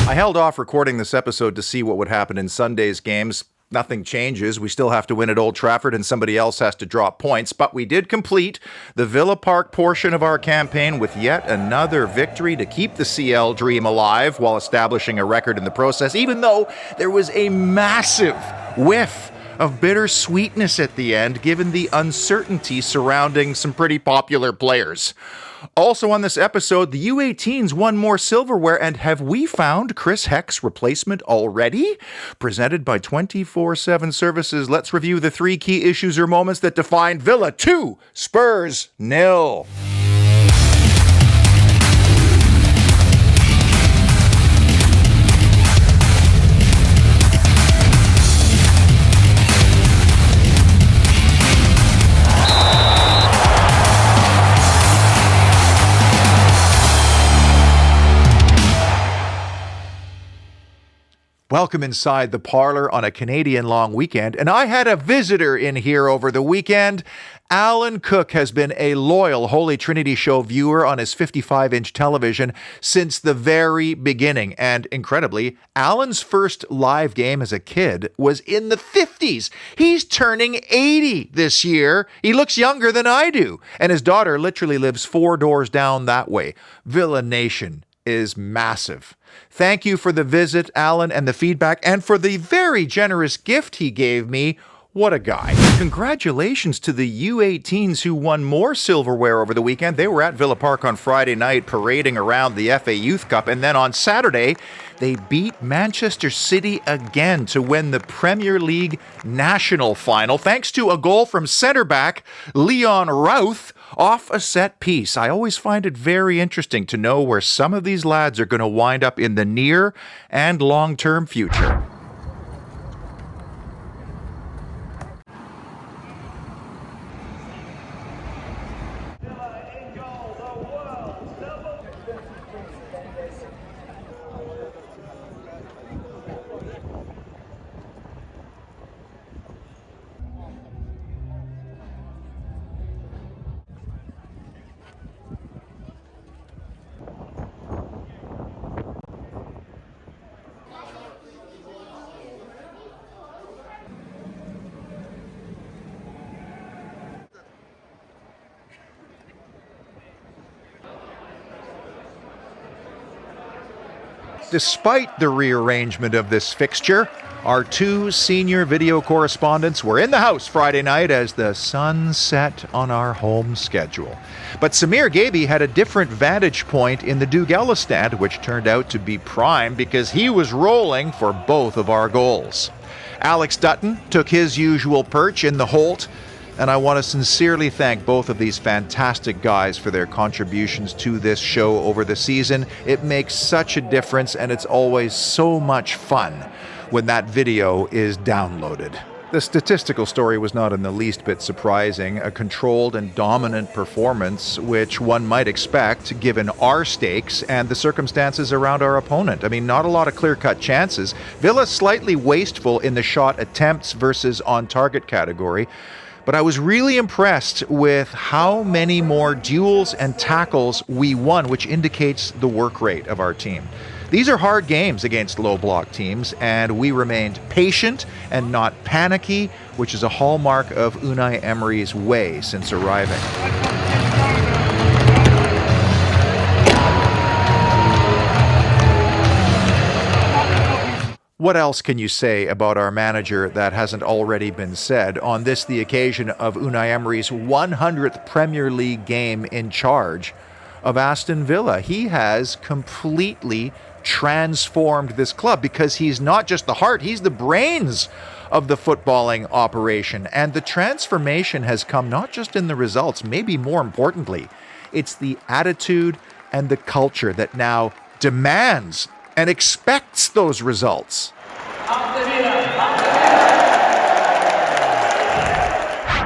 I held off recording this episode to see what would happen in Sunday's games. Nothing changes. We still have to win at Old Trafford and somebody else has to drop points. But we did complete the Villa Park portion of our campaign with yet another victory to keep the CL dream alive while establishing a record in the process, even though there was a massive whiff of bittersweetness at the end, given the uncertainty surrounding some pretty popular players. Also on this episode, the U18s won more silverware, and have we found Chris Heck's replacement already? Presented by 24/7 Services, let's review the 3 key issues or moments that defined Villa 2, Spurs 0. Welcome inside the parlor on a Canadian long weekend, and I had a visitor in here over the weekend. Alan Cook has been a loyal Holy Trinity show viewer on his 55-inch television since the very beginning, and incredibly, Alan's first live game as a kid was in the 50s. He's turning 80 this year. He looks younger than I do, and his daughter literally lives 4 doors down that way. Villa Nation is massive. Thank you for the visit, Alan, and the feedback, and for the very generous gift he gave me. What a guy. Congratulations to the U18s who won more silverware over the weekend. They were at Villa Park on Friday night parading around the FA Youth Cup, and then on Saturday, they beat Manchester City again to win the Premier League National Final, thanks to a goal from centre-back Leon Routh off a set piece. I always find it very interesting to know where some of these lads are going to wind up in the near and long-term future. Despite the rearrangement of this fixture, our 2 senior video correspondents were in the house Friday night as the sun set on our home schedule. But Samir Gaby had a different vantage point in the Dugella stand, which turned out to be prime because he was rolling for both of our goals. Alex Dutton took his usual perch in the Holt, and I want to sincerely thank both of these fantastic guys for their contributions to this show over the season. It makes such a difference, and it's always so much fun when that video is downloaded. The statistical story was not in the least bit surprising. A controlled and dominant performance, which one might expect given our stakes and the circumstances around our opponent. I mean, not a lot of clear-cut chances. Villa slightly wasteful in the shot attempts versus on-target category. But I was really impressed with how many more duels and tackles we won, which indicates the work rate of our team. These are hard games against low-block teams, and we remained patient and not panicky, which is a hallmark of Unai Emery's way since arriving. What else can you say about our manager that hasn't already been said on this, the occasion of Unai Emery's 100th Premier League game in charge of Aston Villa? He has completely transformed this club because he's not just the heart, he's the brains of the footballing operation. And the transformation has come not just in the results, maybe more importantly, it's the attitude and the culture that now demands and expects those results.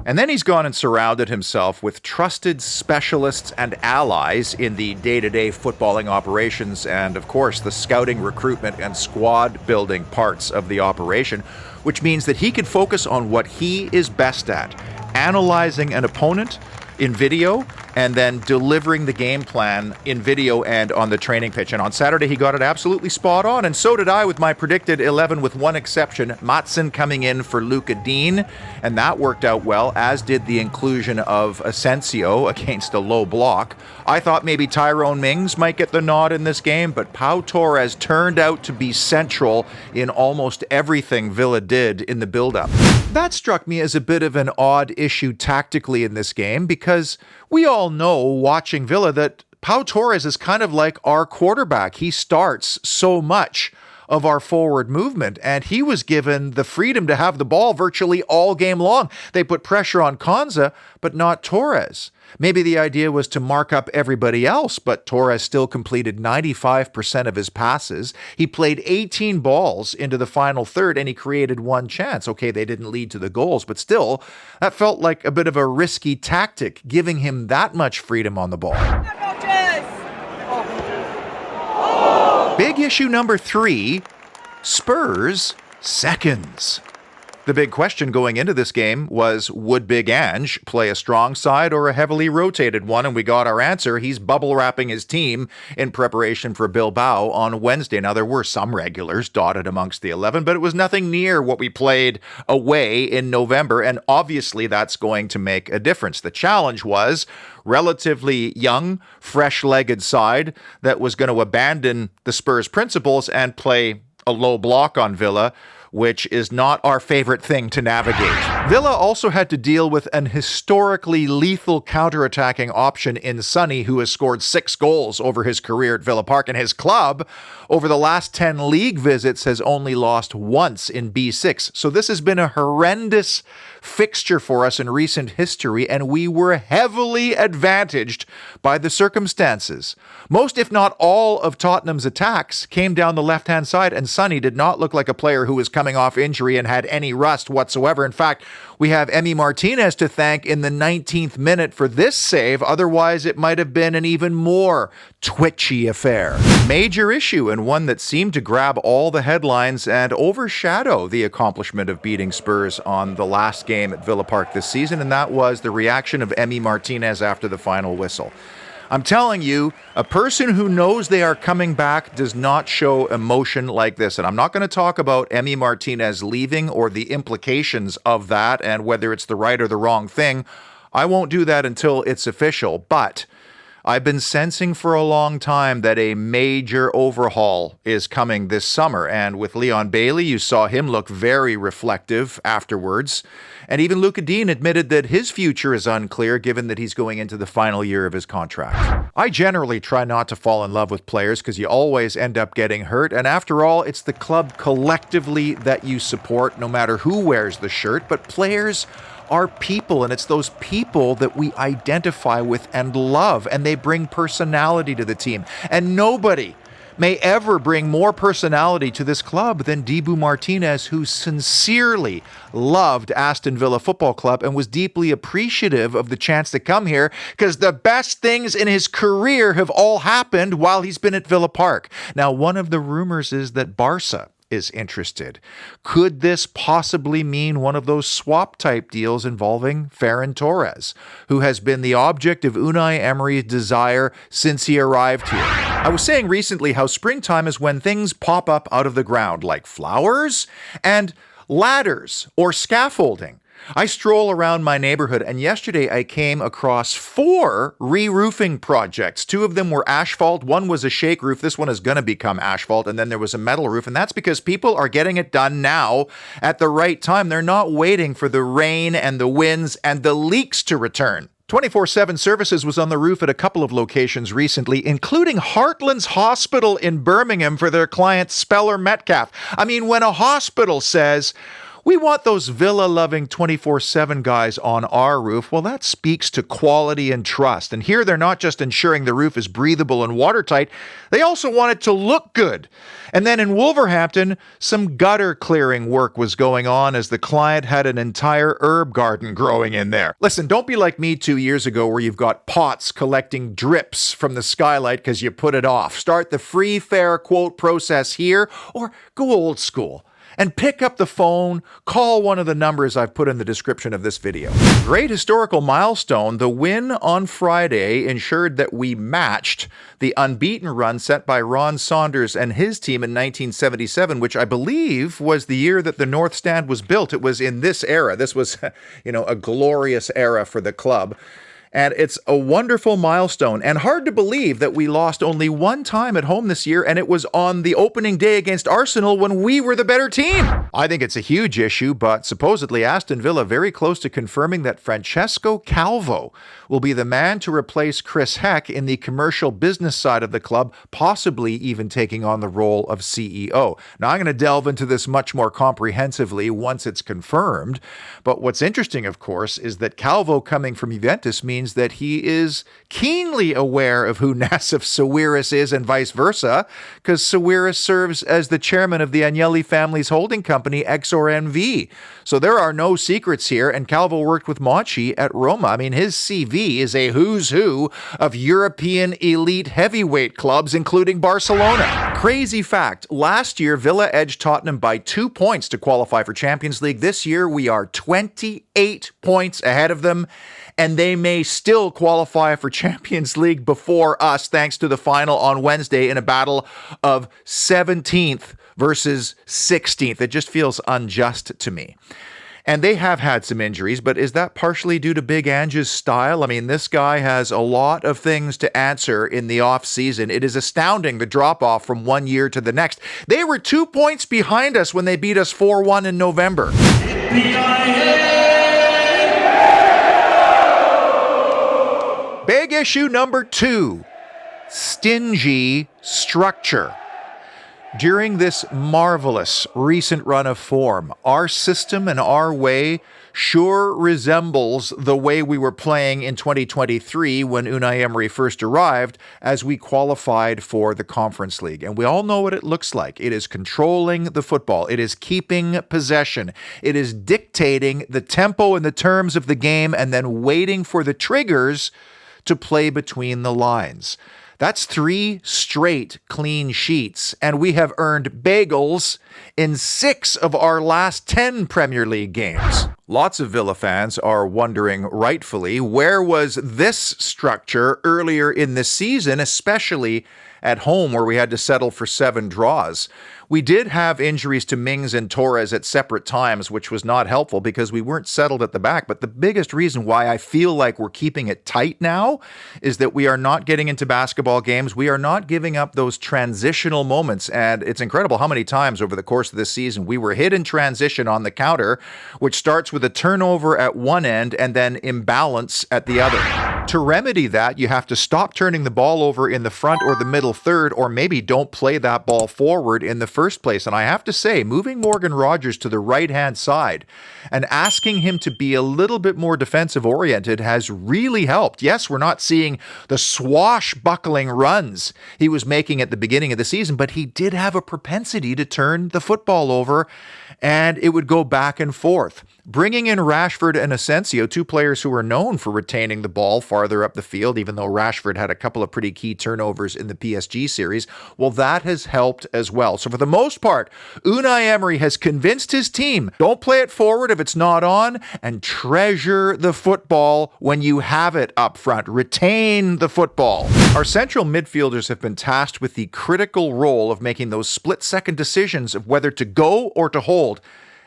And then he's gone and surrounded himself with trusted specialists and allies in the day-to-day footballing operations and, of course, the scouting, recruitment, and squad building parts of the operation, which means that he can focus on what he is best at, analyzing an opponent in video and then delivering the game plan in video and on the training pitch. And on Saturday, he got it absolutely spot on, and so did I with my predicted 11, with one exception, Matson coming in for Luca Dean, and that worked out well, as did the inclusion of Asensio against a low block. I thought maybe Tyrone Mings might get the nod in this game, but Pau Torres turned out to be central in almost everything Villa did in the build-up. That struck me as a bit of an odd issue tactically in this game, because we all know, watching Villa, that Pau Torres is kind of like our quarterback. He starts so much of our forward movement, and he was given the freedom to have the ball virtually all game long. They put pressure on Konza, but not Torres. Maybe the idea was to mark up everybody else, but Torres still completed 95% of his passes. He played 18 balls into the final third, and he created one chance. Okay, they didn't lead to the goals, but still, that felt like a bit of a risky tactic, giving him that much freedom on the ball. Big issue number 3, Spurs seconds. The big question going into this game was, would Big Ange play a strong side or a heavily rotated one? And we got our answer. He's bubble wrapping his team in preparation for Bilbao on Wednesday. Now, there were some regulars dotted amongst the 11, but it was nothing near what we played away in November, and obviously that's going to make a difference. The challenge was relatively young, fresh-legged side that was going to abandon the Spurs principles and play a low block on Villa, which is not our favorite thing to navigate. Villa also had to deal with an historically lethal counterattacking option in Sonny, who has scored 6 goals over his career at Villa Park, and his club, over the last 10 league visits, has only lost once in B6. So this has been a horrendous fixture for us in recent history, and we were heavily advantaged by the circumstances. Most, if not all, of Tottenham's attacks came down the left-hand side, and Sonny did not look like a player who was coming off injury and had any rust whatsoever. In fact, we have Emi Martinez to thank in the 19th minute for this save. Otherwise, it might have been an even more twitchy affair. Major issue, and one that seemed to grab all the headlines and overshadow the accomplishment of beating Spurs on the last game at Villa Park this season, and that was the reaction of Emi Martinez after the final whistle. I'm telling you, a person who knows they are coming back does not show emotion like this. And I'm not going to talk about Emi Martinez leaving or the implications of that and whether it's the right or the wrong thing. I won't do that until it's official. But I've been sensing for a long time that a major overhaul is coming this summer. And with Leon Bailey, you saw him look very reflective afterwards. And even Luca Dean admitted that his future is unclear, given that he's going into the final year of his contract. I generally try not to fall in love with players because you always end up getting hurt. And after all, it's the club collectively that you support, no matter who wears the shirt. But players are people, and it's those people that we identify with and love, and they bring personality to the team. And nobody may ever bring more personality to this club than Dibu Martinez, who sincerely loved Aston Villa Football Club and was deeply appreciative of the chance to come here, because the best things in his career have all happened while he's been at Villa Park. Now, one of the rumors is that Barca is interested. Could this possibly mean one of those swap-type deals involving Ferran Torres, who has been the object of Unai Emery's desire since he arrived here? I was saying recently how springtime is when things pop up out of the ground, like flowers and ladders or scaffolding. I stroll around my neighborhood, and yesterday I came across 4 re-roofing projects. 2 of them were asphalt. One was a shake roof. This one is going to become asphalt. And then there was a metal roof. And that's because people are getting it done now at the right time. They're not waiting for the rain and the winds and the leaks to return. 24/7 Services was on the roof at a couple of locations recently, including Heartland's Hospital in Birmingham for their client Speller Metcalf. I mean, when a hospital says, we want those Villa-loving 24/7 guys on our roof, well, that speaks to quality and trust. And here they're not just ensuring the roof is breathable and watertight, they also want it to look good. And then in Wolverhampton, some gutter clearing work was going on as the client had an entire herb garden growing in there. Listen, don't be like me 2 years ago where you've got pots collecting drips from the skylight because you put it off. Start the free, fair quote process here, or go old school and pick up the phone, call one of the numbers I've put in the description of this video. Great historical milestone. The win on Friday ensured that we matched the unbeaten run set by Ron Saunders and his team in 1977, which I believe was the year that the North Stand was built. It was in this era. This was, a glorious era for the club. And it's a wonderful milestone, and hard to believe that we lost only one time at home this year, and it was on the opening day against Arsenal when we were the better team. I think it's a huge issue, but supposedly Aston Villa very close to confirming that Francesco Calvo will be the man to replace Chris Heck in the commercial business side of the club, possibly even taking on the role of CEO. Now, I'm going to delve into this much more comprehensively once it's confirmed, but what's interesting, of course, is that Calvo coming from Juventus means that he is keenly aware of who Nassif Sawiris is and vice versa, because Sawiris serves as the chairman of the Agnelli family's holding company, Exor NV. So there are no secrets here, and Calvo worked with Monchi at Roma. I mean, his CV is a who's who of European elite heavyweight clubs, including Barcelona. Crazy fact, last year, Villa edged Tottenham by 2 points to qualify for Champions League. This year, we are 28 points ahead of them, and they may still qualify for Champions League before us, thanks to the final on Wednesday in a battle of 17th versus 16th. It just feels unjust to me. And they have had some injuries, but is that partially due to Big Ange's style? I mean, this guy has a lot of things to answer in the offseason. It is astounding, the drop-off from one year to the next. They were 2 points behind us when they beat us 4-1 in November. Big issue number 2, stingy structure. During this marvelous recent run of form, our system and our way sure resembles the way we were playing in 2023 when Unai Emery first arrived, as we qualified for the Conference League. And we all know what it looks like. It is controlling the football. It is keeping possession. It is dictating the tempo and the terms of the game and then waiting for the triggers to play between the lines. That's 3 straight clean sheets, and we have earned bagels in 6 of our last 10 Premier League games. Lots of Villa fans are wondering, rightfully, where was this structure earlier in the season, especially at home where we had to settle for 7 draws. We did have injuries to Mings and Torres at separate times, which was not helpful because we weren't settled at the back. But the biggest reason why I feel like we're keeping it tight now is that we are not getting into basketball games. We are not giving up those transitional moments. And it's incredible how many times over the course of this season we were hit in transition on the counter, which starts with a turnover at one end and then imbalance at the other. To remedy that, you have to stop turning the ball over in the front or the middle third, or maybe don't play that ball forward in the first place. And I have to say, moving Morgan Rogers to the right-hand side and asking him to be a little bit more defensive-oriented has really helped. Yes, we're not seeing the swashbuckling runs he was making at the beginning of the season, but he did have a propensity to turn the football over, and it would go back and forth. Bringing in Rashford and Asensio, 2 players who are known for retaining the ball farther up the field, even though Rashford had a couple of pretty key turnovers in the PSG series, well, that has helped as well. So for the most part, Unai Emery has convinced his team, don't play it forward if it's not on, and treasure the football when you have it up front. Retain the football. Our central midfielders have been tasked with the critical role of making those split-second decisions of whether to go or to hold,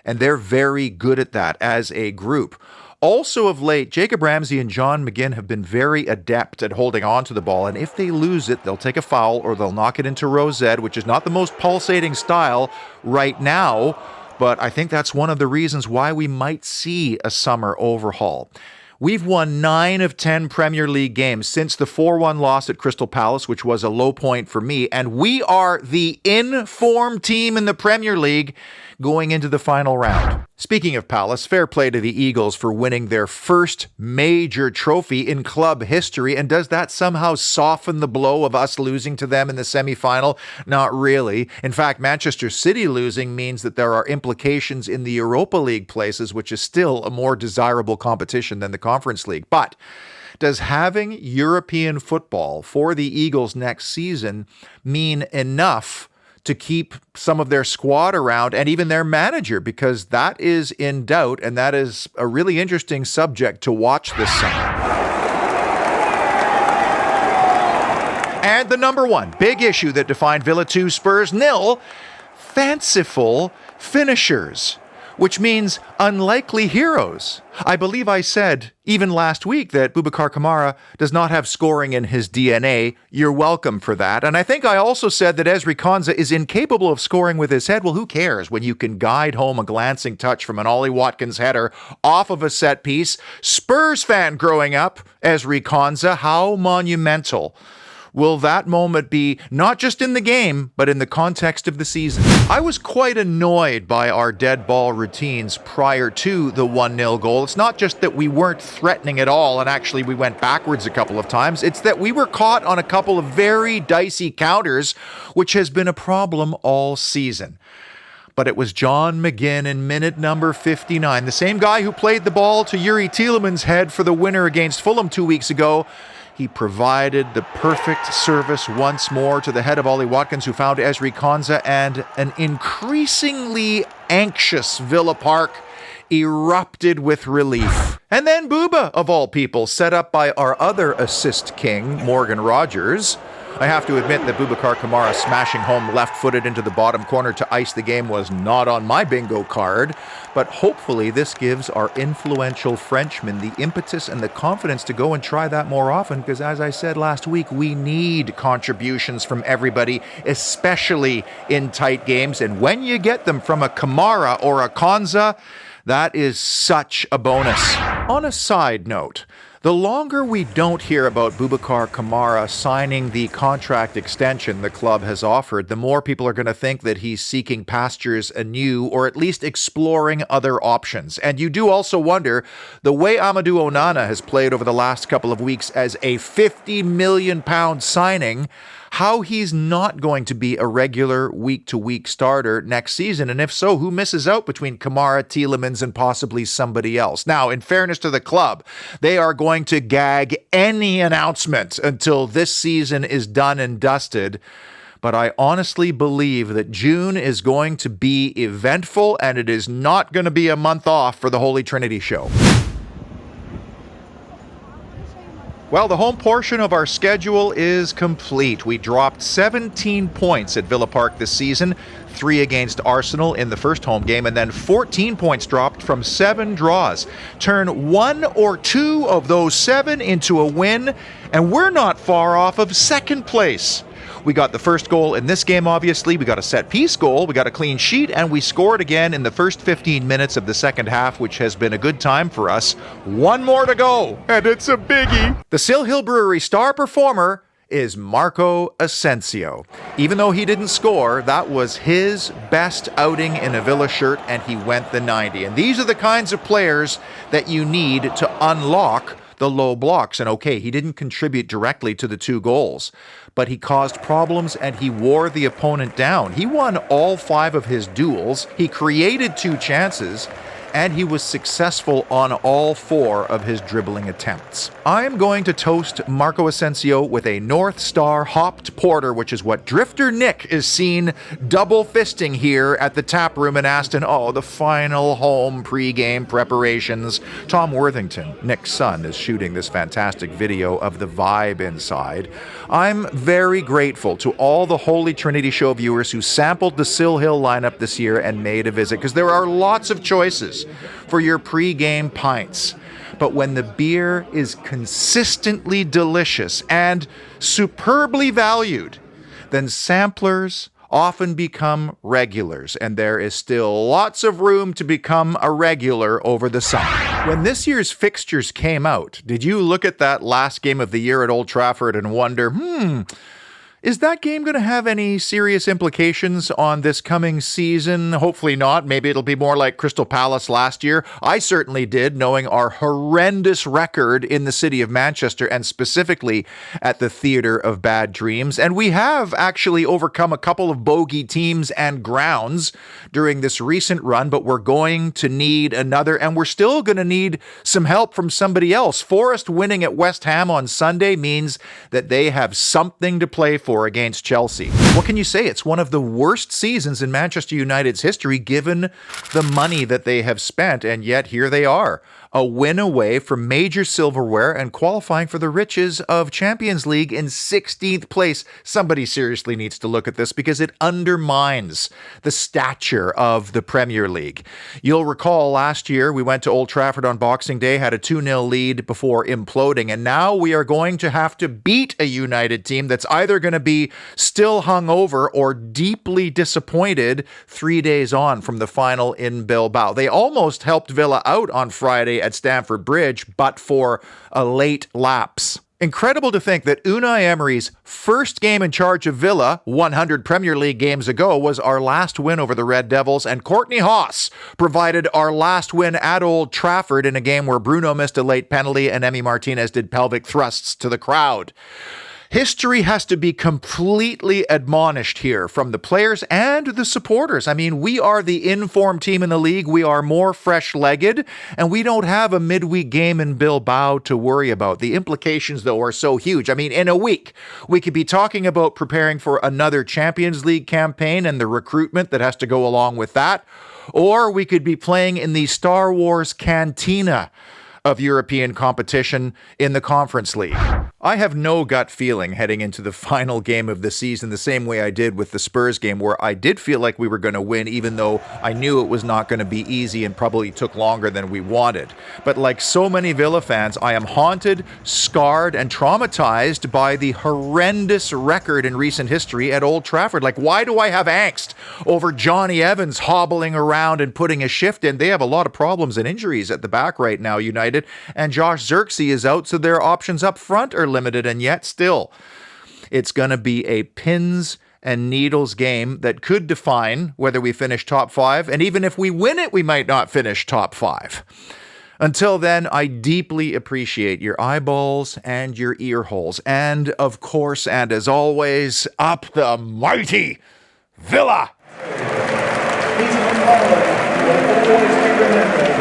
and they're very good at that as a group. Also of late, Jacob Ramsey and John McGinn have been very adept at holding on to the ball, and if they lose it, they'll take a foul or they'll knock it into Rosette, which is not the most pulsating style right now, but I think that's one of the reasons why we might see a summer overhaul. We've won 9 of 10 Premier League games since the 4-1 loss at Crystal Palace, which was a low point for me, and we are the in-form team in the Premier League going into the final round. Speaking of Palace, fair play to the Eagles for winning their first major trophy in club history, and does that somehow soften the blow of us losing to them in the semi-final? Not really. In fact, Manchester City losing means that there are implications in the Europa League places, which is still a more desirable competition than the Conference League. But does having European football for the Eagles next season mean enough to keep some of their squad around and even their manager, because that is in doubt, and that is a really interesting subject to watch this summer. And the number one big issue that defined Villa 2 Spurs 0, fanciful finishers, which means unlikely heroes. I believe I said even last week that Boubacar Kamara does not have scoring in his DNA. You're welcome for that. And I think I also said that Ezri Konsa is incapable of scoring with his head. Well, who cares when you can guide home a glancing touch from an Ollie Watkins header off of a set piece? Spurs fan growing up, Ezri Konsa, how monumental will that moment be, not just in the game, but in the context of the season? I was quite annoyed by our dead ball routines prior to the 1-0 goal. It's not just that we weren't threatening at all, and actually we went backwards a couple of times. It's that we were caught on a couple of very dicey counters, which has been a problem all season. But it was John McGinn in minute number 59, the same guy who played the ball to Yuri Tielemans' head for the winner against Fulham 2 weeks ago. He provided the perfect service once more to the head of Ollie Watkins, who found Ezri Konsa, and an increasingly anxious Villa Park erupted with relief. And then Booba, of all people, set up by our other assist king, Morgan Rogers. I have to admit that Boubacar Kamara smashing home left-footed into the bottom corner to ice the game was not on my bingo card, but hopefully this gives our influential Frenchman the impetus and the confidence to go and try that more often, because as I said last week, we need contributions from everybody, especially in tight games, and when you get them from a Kamara or a Konsa, that is such a bonus. On a side note, the longer we don't hear about Boubacar Kamara signing the contract extension the club has offered, the more people are going to think that he's seeking pastures anew, or at least exploring other options. And you do also wonder, the way Amadou Onana has played over the last couple of weeks as a £50 million signing, how he's not going to be a regular week-to-week starter next season. And if so, who misses out between Kamara, Tielemans, and possibly somebody else? Now, in fairness to the club, they are going to gag any announcement until this season is done and dusted. But I honestly believe that June is going to be eventful, and it is not going to be a month off for the Holy Trinity show. Well, the home portion of our schedule is complete. We dropped 17 points at Villa Park this season, 3 against Arsenal in the first home game, and then 14 points dropped from 7 draws. Turn 1 or 2 of those 7 into a win, and we're not far off of second place. We got the first goal in this game, obviously. We got a set-piece goal, we got a clean sheet, and we scored again in the first 15 minutes of the second half, which has been a good time for us. 1 more to go, and it's a biggie. The Sill Hill Brewery star performer is Marco Asensio. Even though he didn't score, that was his best outing in a Villa shirt, and he went the 90. And these are the kinds of players that you need to unlock the low blocks. And okay, he didn't contribute directly to the 2 goals, but he caused problems and he wore the opponent down. He won all 5 of his duels, he created 2 chances, and he was successful on all 4 of his dribbling attempts. I am going to toast Marco Asensio with a North Star hopped porter, which is what Drifter Nick is seen double fisting here at the tap room in Aston. Oh, the final home pre-game preparations. Tom Worthington, Nick's son, is shooting this fantastic video of the vibe inside. I'm very grateful to all the Holy Trinity show viewers who sampled the Sill Hill lineup this year and made a visit, because there are lots of choices for your pre-game pints. But when the beer is consistently delicious and superbly valued, then samplers often become regulars, and there is still lots of room to become a regular over the summer. When this year's fixtures came out, did you look at that last game of the year at Old Trafford and wonder, is that game going to have any serious implications on this coming season? Hopefully not. Maybe it'll be more like Crystal Palace last year. I certainly did, knowing our horrendous record in the city of Manchester, and specifically at the Theatre of Bad Dreams. And we have actually overcome a couple of bogey teams and grounds during this recent run, but we're going to need another, and we're still going to need some help from somebody else. Forest winning at West Ham on Sunday means that they have something to play for 4 against Chelsea. What can you say? It's one of the worst seasons in Manchester United's history given the money that they have spent, and yet here they are. A win away from major silverware and qualifying for the riches of Champions League in 16th place. Somebody seriously needs to look at this because it undermines the stature of the Premier League. You'll recall last year we went to Old Trafford on Boxing Day, had a 2-0 lead before imploding, and now we are going to have to beat a United team that's either going to be still hungover or deeply disappointed 3 days on from the final in Bilbao. They almost helped Villa out on Friday at Stamford Bridge, but for a late lapse. Incredible to think that Unai Emery's first game in charge of Villa, 100 Premier League games ago, was our last win over the Red Devils, and Courtney Haas provided our last win at Old Trafford in a game where Bruno missed a late penalty and Emi Martinez did pelvic thrusts to the crowd. History has to be completely admonished here from the players and the supporters. I mean, we are the informed team in the league. We are more fresh-legged, and we don't have a midweek game in Bilbao to worry about. The implications, though, are so huge. I mean, in a week, we could be talking about preparing for another Champions League campaign and the recruitment that has to go along with that, or we could be playing in the Star Wars cantina of European competition in the Conference League. I have no gut feeling heading into the final game of the season the same way I did with the Spurs game, where I did feel like we were going to win, even though I knew it was not going to be easy and probably took longer than we wanted. But like so many Villa fans, I am haunted, scarred, and traumatized by the horrendous record in recent history at Old Trafford. Like, why do I have angst over Johnny Evans hobbling around and putting a shift in? They have a lot of problems and injuries at the back right now, United, and Josh Zirkzee is out, so their options up front are limited, and yet still, it's going to be a pins and needles game that could define whether we finish top 5, and even if we win it, we might not finish top 5. Until then, I deeply appreciate your eyeballs and your ear holes, and of course, and as always, up the mighty Villa! Please, always be remembered.